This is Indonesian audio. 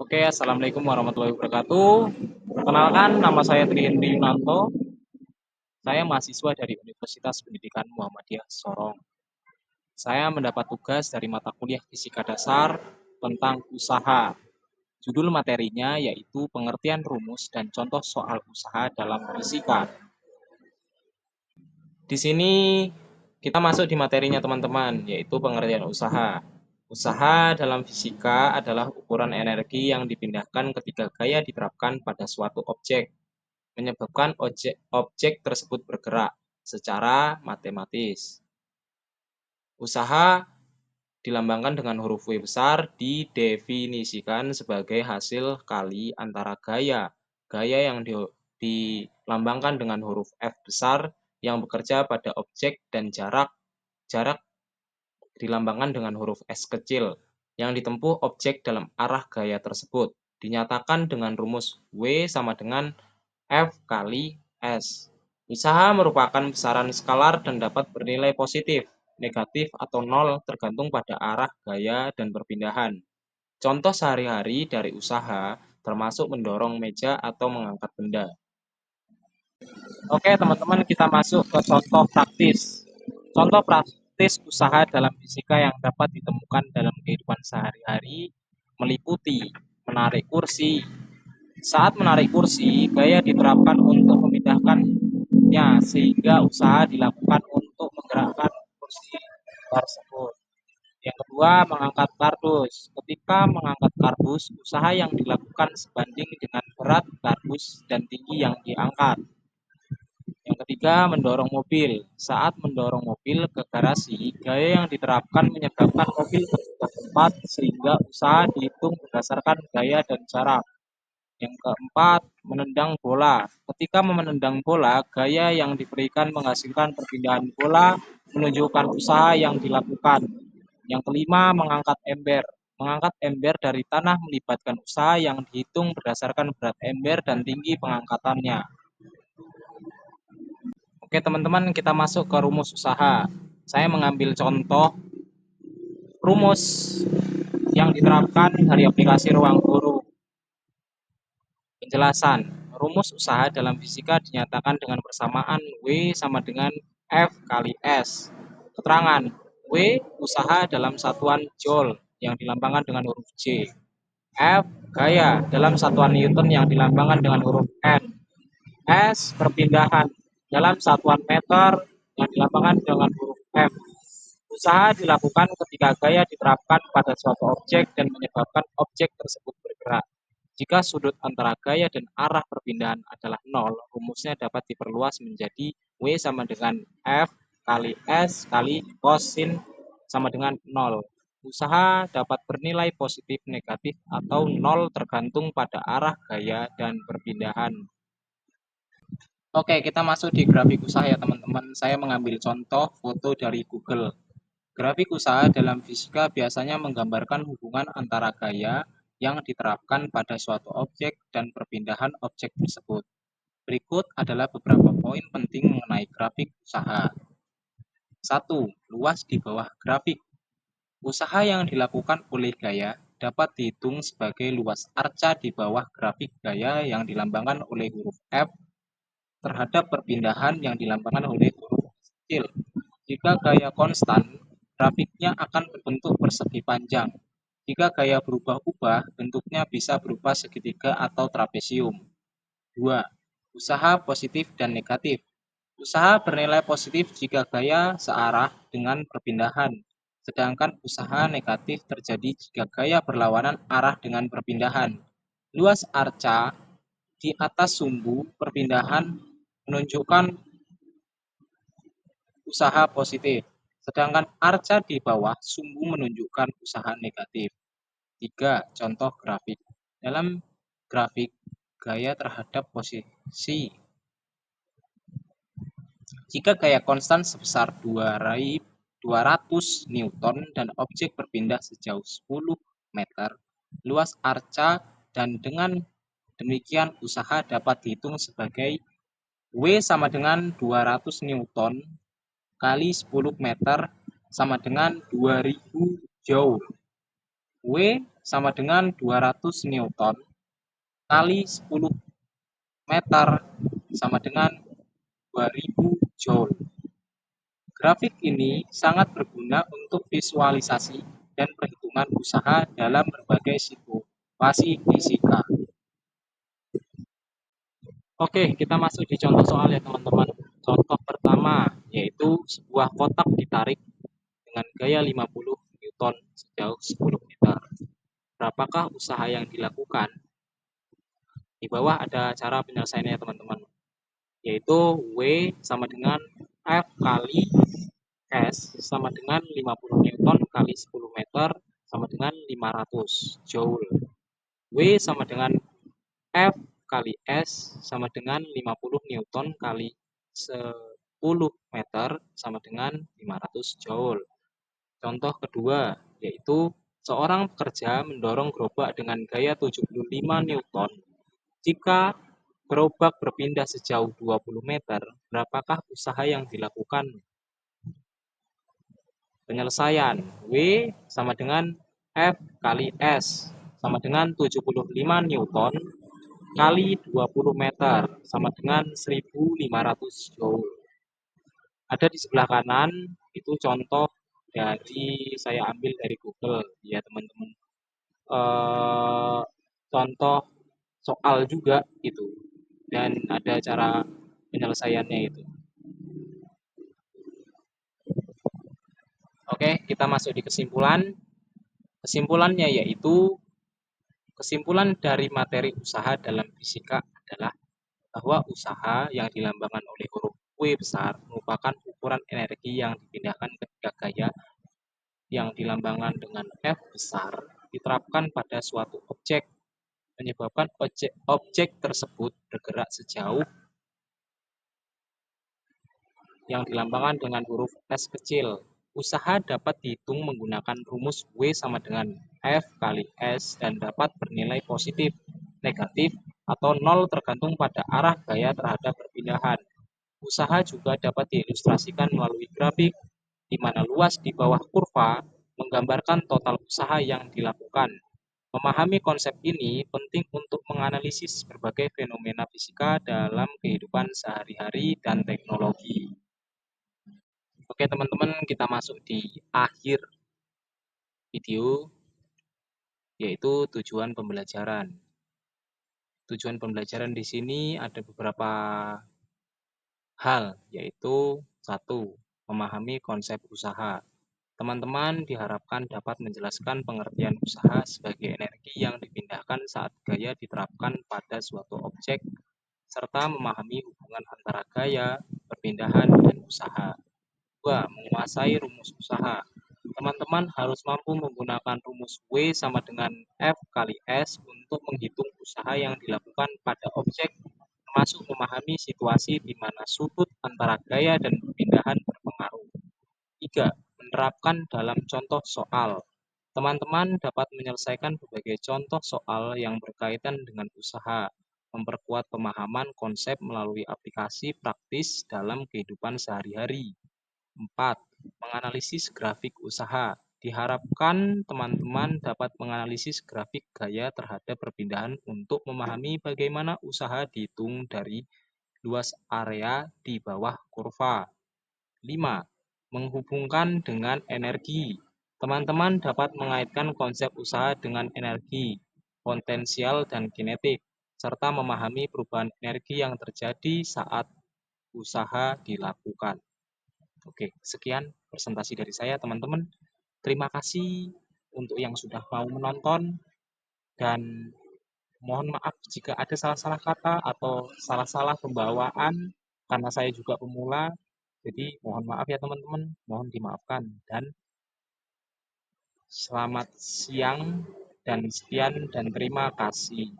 Oke, Assalamualaikum warahmatullahi wabarakatuh. Perkenalkan, nama saya Tri Hendri Yunanto. Saya mahasiswa dari Universitas Pendidikan Muhammadiyah Sorong. Saya mendapat tugas dari mata kuliah Fisika Dasar tentang usaha. Judul materinya yaitu pengertian rumus dan contoh soal usaha dalam fisika. Di sini kita masuk di materinya teman-teman, yaitu pengertian usaha. Usaha dalam fisika adalah ukuran energi yang dipindahkan ketika gaya diterapkan pada suatu objek, menyebabkan objek tersebut bergerak secara matematis. Usaha dilambangkan dengan huruf W besar didefinisikan sebagai hasil kali antara gaya. Gaya yang dilambangkan dengan huruf F besar yang bekerja pada objek dan jarak dilambangkan dengan huruf S kecil yang ditempuh objek dalam arah gaya tersebut. Dinyatakan dengan rumus W sama dengan F kali S. Usaha merupakan besaran skalar dan dapat bernilai positif, negatif, atau nol tergantung pada arah gaya dan perpindahan. Contoh sehari-hari dari usaha termasuk mendorong meja atau mengangkat benda. Oke, teman-teman, kita masuk ke contoh praktis. Contoh praktis usaha dalam fisika yang dapat ditemukan dalam kehidupan sehari-hari meliputi menarik kursi. Saat menarik kursi, gaya diterapkan untuk memindahkannya sehingga usaha dilakukan untuk menggerakkan kursi tersebut. Yang kedua, mengangkat kardus. Ketika mengangkat kardus, usaha yang dilakukan sebanding dengan berat kardus dan tinggi yang diangkat. Yang ketiga, mendorong mobil. Saat mendorong mobil ke garasi, gaya yang diterapkan menyebabkan mobil bergerak cepat sehingga usaha dihitung berdasarkan gaya dan jarak. Yang keempat, menendang bola. Ketika menendang bola, gaya yang diberikan menghasilkan perpindahan bola menunjukkan usaha yang dilakukan. Yang kelima, mengangkat ember. Mengangkat ember dari tanah melibatkan usaha yang dihitung berdasarkan berat ember dan tinggi pengangkatannya. Oke teman-teman, kita masuk ke rumus usaha. Saya mengambil contoh rumus yang diterapkan dari aplikasi Ruang Guru. Penjelasan, rumus usaha dalam fisika dinyatakan dengan persamaan W sama dengan F kali S. Keterangan, W usaha dalam satuan Joule yang dilambangkan dengan huruf J. F gaya dalam satuan Newton yang dilambangkan dengan huruf N. S perpindahan dalam satuan meter yang dilambangkan dengan huruf M. Usaha dilakukan ketika gaya diterapkan pada suatu objek dan menyebabkan objek tersebut bergerak. Jika sudut antara gaya dan arah perpindahan adalah 0, rumusnya dapat diperluas menjadi W sama dengan F kali S kali cos sin sama dengan 0. Usaha dapat bernilai positif, negatif, atau 0 tergantung pada arah gaya dan perpindahan. Oke, kita masuk di grafik usaha ya teman-teman. Saya mengambil contoh foto dari Google. Grafik usaha dalam fisika biasanya menggambarkan hubungan antara gaya yang diterapkan pada suatu objek dan perpindahan objek tersebut. Berikut adalah beberapa poin penting mengenai grafik usaha. 1. Luas di bawah grafik. Usaha yang dilakukan oleh gaya dapat dihitung sebagai luas arca di bawah grafik gaya yang dilambangkan oleh huruf F terhadap perpindahan yang dilambangkan oleh huruf kecil. Jika gaya konstan, grafiknya akan berbentuk persegi panjang. Jika gaya berubah-ubah, bentuknya bisa berupa segitiga atau trapesium. 2. Usaha positif dan negatif. Usaha bernilai positif jika gaya searah dengan perpindahan, sedangkan usaha negatif terjadi jika gaya berlawanan arah dengan perpindahan. Luas arca di atas sumbu perpindahan menunjukkan usaha positif, sedangkan arca di bawah sumbu menunjukkan usaha negatif. 3. Contoh grafik. Dalam grafik, gaya terhadap posisi. Jika gaya konstan sebesar 200 Newton dan objek berpindah sejauh 10 meter, luas arca dan dengan demikian usaha dapat dihitung sebagai W sama dengan 200 Newton kali 10 meter sama dengan 2000 Joule. W sama dengan 200 Newton kali 10 meter sama dengan 2000 Joule. Grafik ini sangat berguna untuk visualisasi dan perhitungan usaha dalam berbagai situasi fisika. Oke, kita masuk di contoh soal ya teman-teman. Contoh pertama yaitu sebuah kotak ditarik dengan gaya 50 Newton sejauh 10 meter. Berapakah usaha yang dilakukan? Di bawah ada cara penyelesaiannya teman-teman, yaitu W sama dengan F kali S sama dengan 50 Newton kali 10 meter sama dengan 500 Joule. W sama dengan F kali S sama dengan 50 Newton kali 10 meter sama dengan 500 Joule. Contoh kedua, yaitu seorang pekerja mendorong gerobak dengan gaya 75 Newton. Jika gerobak berpindah sejauh 20 meter, berapakah usaha yang dilakukan? Penyelesaian, W sama dengan F kali S sama dengan 75 Newton kali 20 meter sama dengan 1500 Joule. Ada di sebelah kanan, itu contoh dari saya ambil dari Google ya teman-teman. Contoh soal juga itu, dan ada cara penyelesaiannya itu. Oke, kita masuk di kesimpulan. Kesimpulannya yaitu kesimpulan dari materi usaha dalam fisika adalah bahwa usaha yang dilambangkan oleh huruf W besar merupakan ukuran energi yang dipindahkan ketika gaya yang dilambangkan dengan F besar diterapkan pada suatu objek, menyebabkan objek tersebut bergerak sejauh yang dilambangkan dengan huruf S kecil. Usaha dapat dihitung menggunakan rumus W sama dengan F kali S dan dapat bernilai positif, negatif, atau nol tergantung pada arah gaya terhadap perpindahan. Usaha juga dapat diilustrasikan melalui grafik, di mana luas di bawah kurva menggambarkan total usaha yang dilakukan. Memahami konsep ini penting untuk menganalisis berbagai fenomena fisika dalam kehidupan sehari-hari dan teknologi. Oke teman-teman, kita masuk di akhir video, yaitu tujuan pembelajaran. Tujuan pembelajaran di sini ada beberapa hal, yaitu satu, memahami konsep usaha. Teman-teman diharapkan dapat menjelaskan pengertian usaha sebagai energi yang dipindahkan saat gaya diterapkan pada suatu objek, serta memahami hubungan antara gaya, perpindahan, dan usaha. 2. Menguasai rumus usaha. Teman-teman harus mampu menggunakan rumus W sama dengan F kali S untuk menghitung usaha yang dilakukan pada objek, termasuk memahami situasi di mana sudut antara gaya dan perpindahan berpengaruh. 3. Menerapkan dalam contoh soal. Teman-teman dapat menyelesaikan berbagai contoh soal yang berkaitan dengan usaha, memperkuat pemahaman konsep melalui aplikasi praktis dalam kehidupan sehari-hari. 4. Menganalisis grafik usaha. Diharapkan teman-teman dapat menganalisis grafik gaya terhadap perpindahan untuk memahami bagaimana usaha dihitung dari luas area di bawah kurva. 5. Menghubungkan dengan energi. Teman-teman dapat mengaitkan konsep usaha dengan energi, potensial, dan kinetik, serta memahami perubahan energi yang terjadi saat usaha dilakukan. Oke, sekian presentasi dari saya teman-teman. Terima kasih untuk yang sudah mau menonton, dan mohon maaf jika ada salah-salah kata atau salah-salah pembawaan karena saya juga pemula. Jadi mohon maaf ya teman-teman, mohon dimaafkan, dan selamat siang dan sekian dan terima kasih.